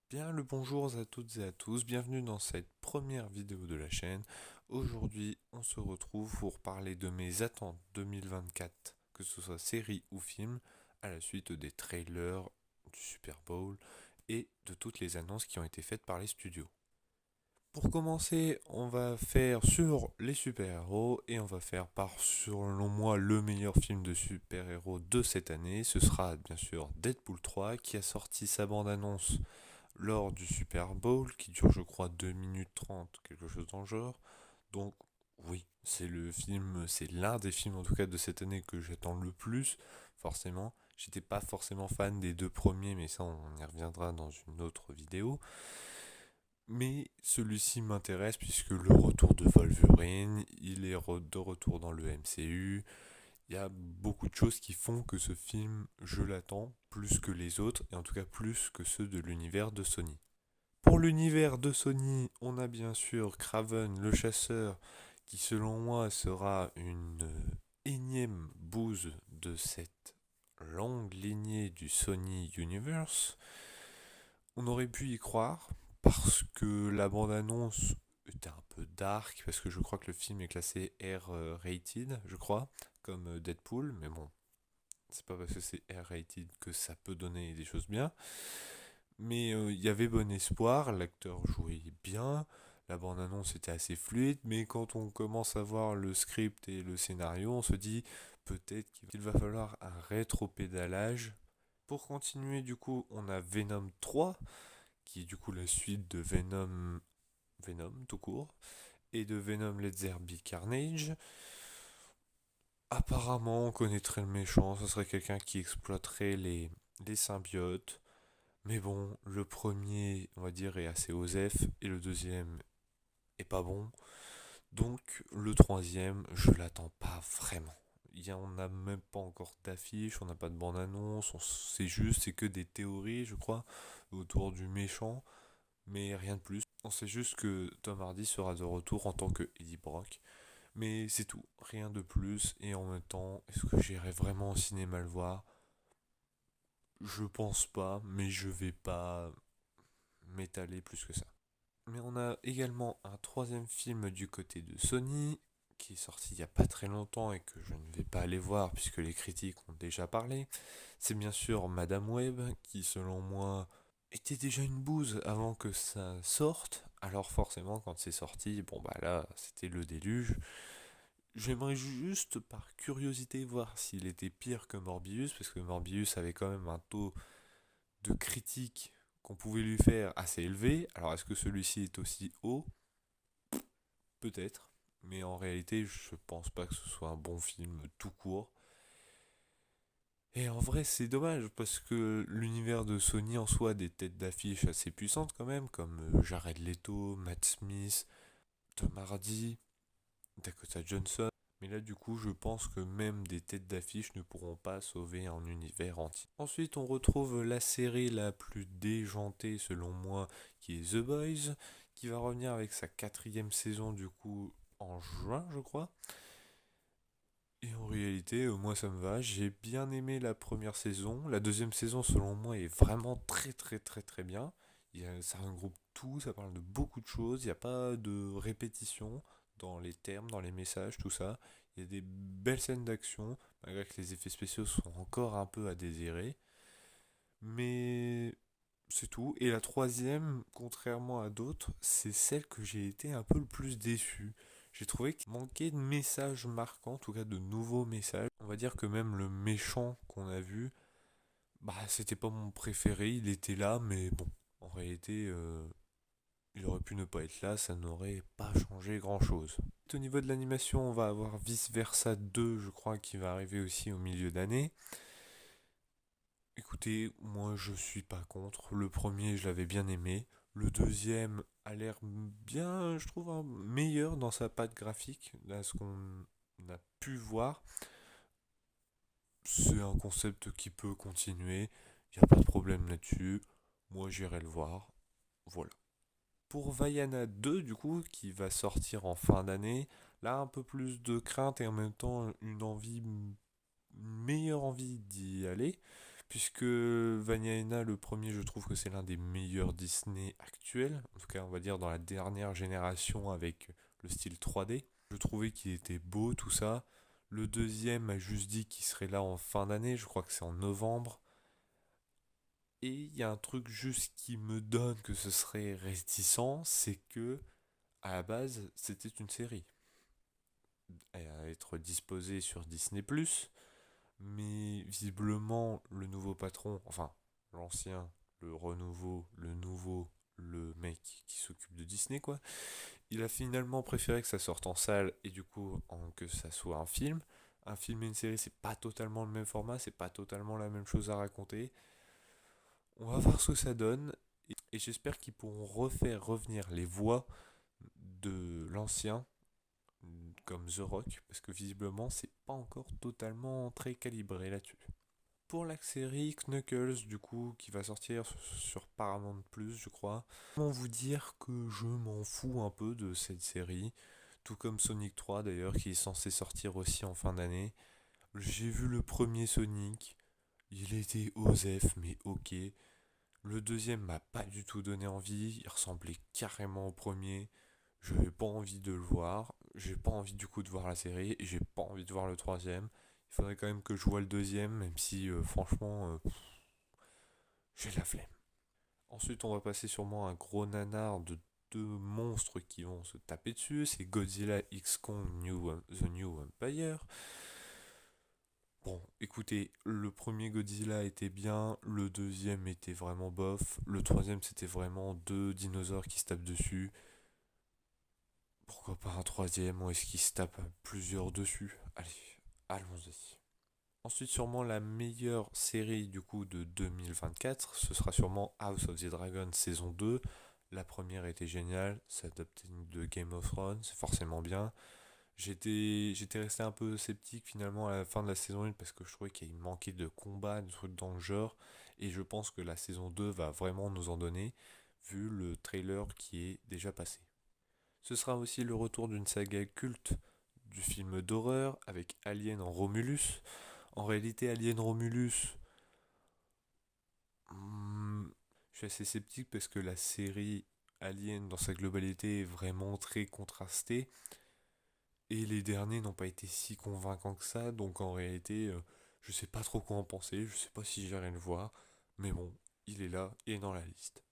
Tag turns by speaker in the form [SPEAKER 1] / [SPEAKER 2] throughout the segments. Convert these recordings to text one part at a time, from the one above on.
[SPEAKER 1] Bien le bonjour à toutes et à tous, bienvenue dans cette première vidéo de la chaîne. Aujourd'hui, on se retrouve pour parler de mes attentes 2024, que ce soit série ou film, à la suite des trailers du Super Bowl et de toutes les annonces qui ont été faites par les studios. Pour commencer, on va faire sur les super-héros et on va faire par, selon moi, le meilleur film de super-héros de cette année. Ce sera bien sûr Deadpool 3 qui a sorti sa bande-annonce lors du Super Bowl qui dure je crois 2 minutes 30, quelque chose dans le genre. Donc oui, c'est l'un des films en tout cas de cette année que j'attends le plus, forcément. J'étais pas forcément fan des deux premiers, mais ça on y reviendra dans une autre vidéo. Mais celui-ci m'intéresse puisque le retour de Wolverine, il est de retour dans le MCU. Il y a beaucoup de choses qui font que ce film, je l'attends plus que les autres, et en tout cas plus que ceux de l'univers de Sony. Pour l'univers de Sony, on a bien sûr Kraven le chasseur, qui selon moi sera une énième bouse de cette longue lignée du Sony Universe. On aurait pu y croire, parce que la bande-annonce était un peu dark, parce que je crois que le film est classé R-rated, je crois, comme Deadpool, mais bon, c'est pas parce que c'est R-rated que ça peut donner des choses bien. Mais il y avait bon espoir, l'acteur jouait bien, la bande-annonce était assez fluide, mais quand on commence à voir le script et le scénario, on se dit peut-être qu'il va falloir un rétro-pédalage. Pour continuer, du coup, on a Venom 3, qui est du coup la suite de Venom tout court, et de Venom Let There Be Carnage. Apparemment, on connaîtrait le méchant, ce serait quelqu'un qui exploiterait les symbiotes. Mais bon, le premier, on va dire, est assez osef, et le deuxième est pas bon. Donc, le troisième, je l'attends pas vraiment. On n'a même pas encore d'affiche, on n'a pas de bande-annonce, c'est juste, c'est que des théories, je crois, autour du méchant, mais rien de plus. On sait juste que Tom Hardy sera de retour en tant que Eddie Brock, mais c'est tout, rien de plus, et en même temps, est-ce que j'irai vraiment au cinéma le voir? Je pense pas, mais je vais pas m'étaler plus que ça. Mais on a également un troisième film du côté de Sony, qui est sorti il n'y a pas très longtemps et que je ne vais pas aller voir puisque les critiques ont déjà parlé. C'est bien sûr Madame Web, qui selon moi était déjà une bouse avant que ça sorte. Alors forcément quand c'est sorti, bon bah là c'était le déluge. J'aimerais juste par curiosité voir s'il était pire que Morbius, parce que Morbius avait quand même un taux de critique qu'on pouvait lui faire assez élevé. Alors est-ce que celui-ci est aussi haut? Peut-être. Mais en réalité, je pense pas que ce soit un bon film tout court. Et en vrai, c'est dommage parce que l'univers de Sony en soi a des têtes d'affiche assez puissantes quand même, comme Jared Leto, Matt Smith, Tom Hardy, Dakota Johnson. Mais là, du coup, je pense que même des têtes d'affiche ne pourront pas sauver un univers entier. Ensuite, on retrouve la série la plus déjantée selon moi, qui est The Boys, qui va revenir avec sa quatrième saison du coup en juin, je crois. Et en réalité, moi ça me va. J'ai bien aimé la première saison. La deuxième saison, selon moi, est vraiment très très très très bien. Ça regroupe tout, ça parle de beaucoup de choses. Il n'y a pas de répétition dans les termes, dans les messages, tout ça. Il y a des belles scènes d'action, malgré que les effets spéciaux sont encore un peu à désirer. Mais c'est tout. Et la troisième, contrairement à d'autres, c'est celle que j'ai été un peu le plus déçu. J'ai trouvé qu'il manquait de messages marquants, en tout cas de nouveaux messages. On va dire que même le méchant qu'on a vu, bah c'était pas mon préféré, il était là, mais bon, en réalité, il aurait pu ne pas être là, ça n'aurait pas changé grand-chose. Au niveau de l'animation, on va avoir Vice Versa 2, je crois, qui va arriver aussi au milieu d'année. Écoutez, moi je suis pas contre. Le premier, je l'avais bien aimé. Le deuxième a l'air bien, je trouve, hein, meilleur dans sa patte graphique, à ce qu'on a pu voir. C'est un concept qui peut continuer. Il n'y a pas de problème là-dessus. Moi j'irai le voir. Voilà. Pour Vaiana 2, du coup, qui va sortir en fin d'année, là un peu plus de crainte et en même temps une meilleure envie d'y aller, puisque Vaiana, le premier, je trouve que c'est l'un des meilleurs Disney actuels, en tout cas on va dire dans la dernière génération avec le style 3D. Je trouvais qu'il était beau, tout ça. Le deuxième m'a juste dit qu'il serait là en fin d'année, je crois que c'est en novembre. Et il y a un truc juste qui me donne que ce serait réticent, c'est que à la base c'était une série à être disposée sur Disney+, mais visiblement le nouveau patron, enfin l'ancien, le renouveau, le nouveau, le mec qui s'occupe de Disney quoi, il a finalement préféré que ça sorte en salle et du coup que ça soit un film. Un film et une série, c'est pas totalement le même format, c'est pas totalement la même chose à raconter. On va voir ce que ça donne et j'espère qu'ils pourront refaire revenir les voix de l'ancien comme The Rock parce que visiblement c'est pas encore totalement très calibré là-dessus. Pour la série Knuckles du coup qui va sortir sur Paramount Plus je crois, comment vous dire que je m'en fous un peu de cette série, tout comme Sonic 3 d'ailleurs qui est censé sortir aussi en fin d'année. J'ai vu le premier Sonic, il était osef mais ok. Le deuxième m'a pas du tout donné envie, il ressemblait carrément au premier. Je n'avais pas envie de le voir, j'ai pas envie du coup de voir la série, et j'ai pas envie de voir le troisième. Il faudrait quand même que je vois le deuxième, même si franchement, j'ai la flemme. Ensuite, on va passer sûrement à un gros nanar de deux monstres qui vont se taper dessus. C'est Godzilla X Kong The New Empire. Bon, écoutez, le premier Godzilla était bien, le deuxième était vraiment bof, le troisième c'était vraiment deux dinosaures qui se tapent dessus. Pourquoi pas un troisième ou est-ce qu'ils se tapent plusieurs dessus? Allez, allons-y. Ensuite, sûrement la meilleure série du coup de 2024, ce sera sûrement House of the Dragon saison 2. La première était géniale, c'est adapté de Game of Thrones, c'est forcément bien. J'étais resté un peu sceptique finalement à la fin de la saison 1 parce que je trouvais qu'il manquait de combats, de trucs dans le genre. Et je pense que la saison 2 va vraiment nous en donner, vu le trailer qui est déjà passé. Ce sera aussi le retour d'une saga culte du film d'horreur avec Alien en Romulus. En réalité, Alien Romulus, hmm, je suis assez sceptique parce que la série Alien dans sa globalité est vraiment très contrastée. Et les derniers n'ont pas été si convaincants que ça, donc en réalité, je sais pas trop quoi en penser, je sais pas si j'irai le voir, mais bon, il est là et dans la liste.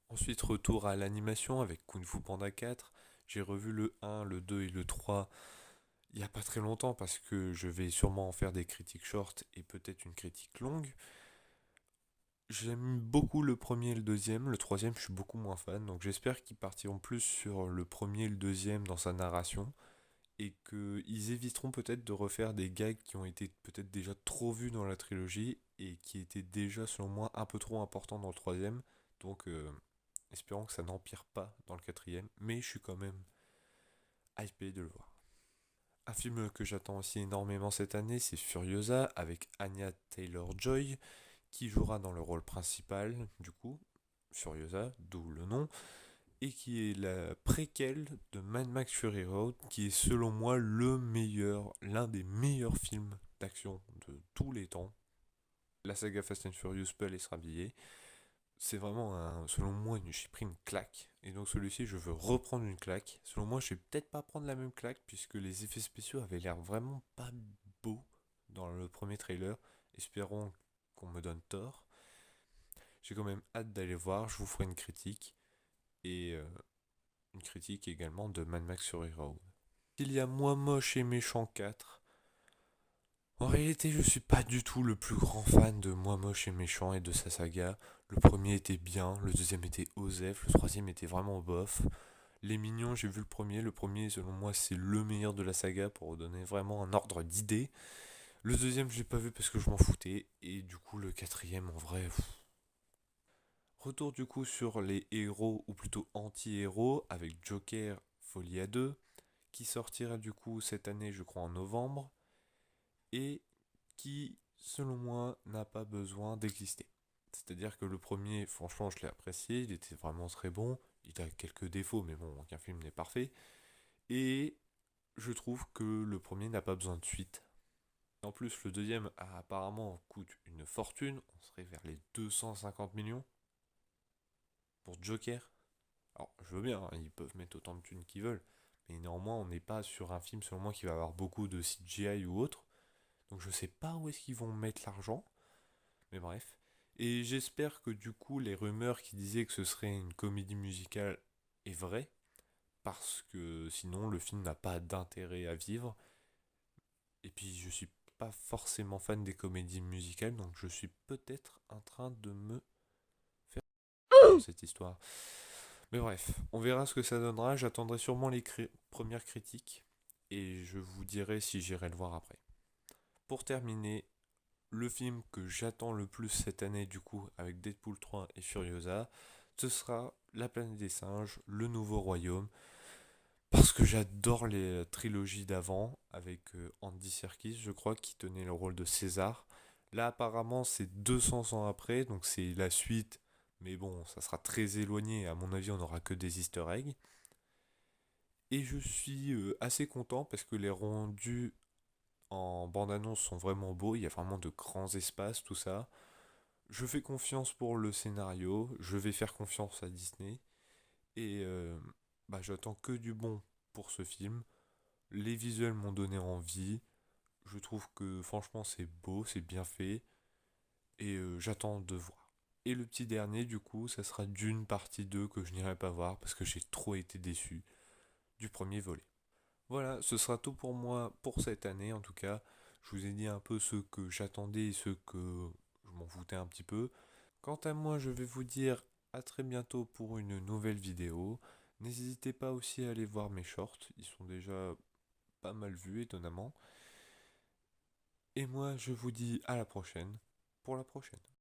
[SPEAKER 1] Ensuite, retour à l'animation avec Kung Fu Panda 4. J'ai revu le 1, le 2 et le 3 il y a pas très longtemps parce que je vais sûrement en faire des critiques short et peut-être une critique longue. J'aime beaucoup le premier et le deuxième, le troisième je suis beaucoup moins fan, donc j'espère qu'ils partiront plus sur le premier et le deuxième dans sa narration et qu'ils éviteront peut-être de refaire des gags qui ont été peut-être déjà trop vus dans la trilogie et qui étaient déjà selon moi un peu trop importants dans le troisième. Donc espérons que ça n'empire pas dans le quatrième, mais je suis quand même hypé de le voir. Un film que j'attends aussi énormément cette année, c'est Furiosa avec Anya Taylor-Joy qui jouera dans le rôle principal du coup, Furiosa, d'où le nom, et qui est la préquelle de Mad Max Fury Road, qui est selon moi le meilleur, l'un des meilleurs films d'action de tous les temps. La saga Fast and Furious peut aller se rhabiller. C'est vraiment, selon moi, j'ai pris une claque. Et donc celui-ci, je veux reprendre une claque. Selon moi, je vais peut-être pas prendre la même claque, puisque les effets spéciaux avaient l'air vraiment pas beaux dans le premier trailer. Espérons qu'on me donne tort. J'ai quand même hâte d'aller voir, je vous ferai une critique. Et une critique également de Mad Max Fury Road. Il y a Moi Moche et Méchant 4. En réalité, je suis pas du tout le plus grand fan de Moi Moche et Méchant et de sa saga. Le premier était bien, le deuxième était osef, le troisième était vraiment bof. Les Mignons, j'ai vu le premier. Le premier, selon moi, c'est le meilleur de la saga pour donner vraiment un ordre d'idée. Le deuxième, je l'ai pas vu parce que je m'en foutais. Et du coup, le quatrième, en vrai. Retour du coup sur les héros, ou plutôt anti-héros, avec Joker Folie à 2, qui sortira du coup cette année, je crois, en novembre, et qui, selon moi, n'a pas besoin d'exister. C'est-à-dire que le premier, franchement, je l'ai apprécié, il était vraiment très bon, il a quelques défauts, mais bon, aucun film n'est parfait, et je trouve que le premier n'a pas besoin de suite. En plus, le deuxième apparemment coûte une fortune, on serait vers les 250 millions pour Joker. Alors, je veux bien, hein, ils peuvent mettre autant de thunes qu'ils veulent, mais néanmoins, on n'est pas sur un film, selon moi, qui va avoir beaucoup de CGI ou autre. Donc, je sais pas où est-ce qu'ils vont mettre l'argent, mais bref. Et j'espère que du coup, les rumeurs qui disaient que ce serait une comédie musicale est vraie, parce que sinon, le film n'a pas d'intérêt à vivre. Et puis, je suis pas forcément fan des comédies musicales, donc je suis peut-être en train de me faire dans cette histoire. Mais bref, on verra ce que ça donnera. J'attendrai sûrement les premières critiques et je vous dirai si j'irai le voir après. Pour terminer, le film que j'attends le plus cette année, du coup, avec Deadpool 3 et Furiosa, ce sera La planète des singes, Le Nouveau Royaume. Parce que j'adore les trilogies d'avant, avec Andy Serkis, je crois, qui tenait le rôle de César. Là, apparemment, c'est 200 ans après, donc c'est la suite. Mais bon, ça sera très éloigné. À mon avis, on n'aura que des easter eggs. Et je suis assez content parce que les rendus en bande-annonce sont vraiment beaux. Il y a vraiment de grands espaces, tout ça. Je fais confiance pour le scénario. Je vais faire confiance à Disney. Et bah, j'attends que du bon pour ce film. Les visuels m'ont donné envie. Je trouve que franchement c'est beau, c'est bien fait. Et j'attends de voir. Et le petit dernier, du coup, ça sera Dune partie 2 que je n'irai pas voir parce que j'ai trop été déçu du premier volet. Voilà, ce sera tout pour moi pour cette année en tout cas. Je vous ai dit un peu ce que j'attendais et ce que je m'en foutais un petit peu. Quant à moi, je vais vous dire à très bientôt pour une nouvelle vidéo. N'hésitez pas aussi à aller voir mes shorts, ils sont déjà pas mal vus étonnamment. Et moi, je vous dis à la prochaine pour la prochaine.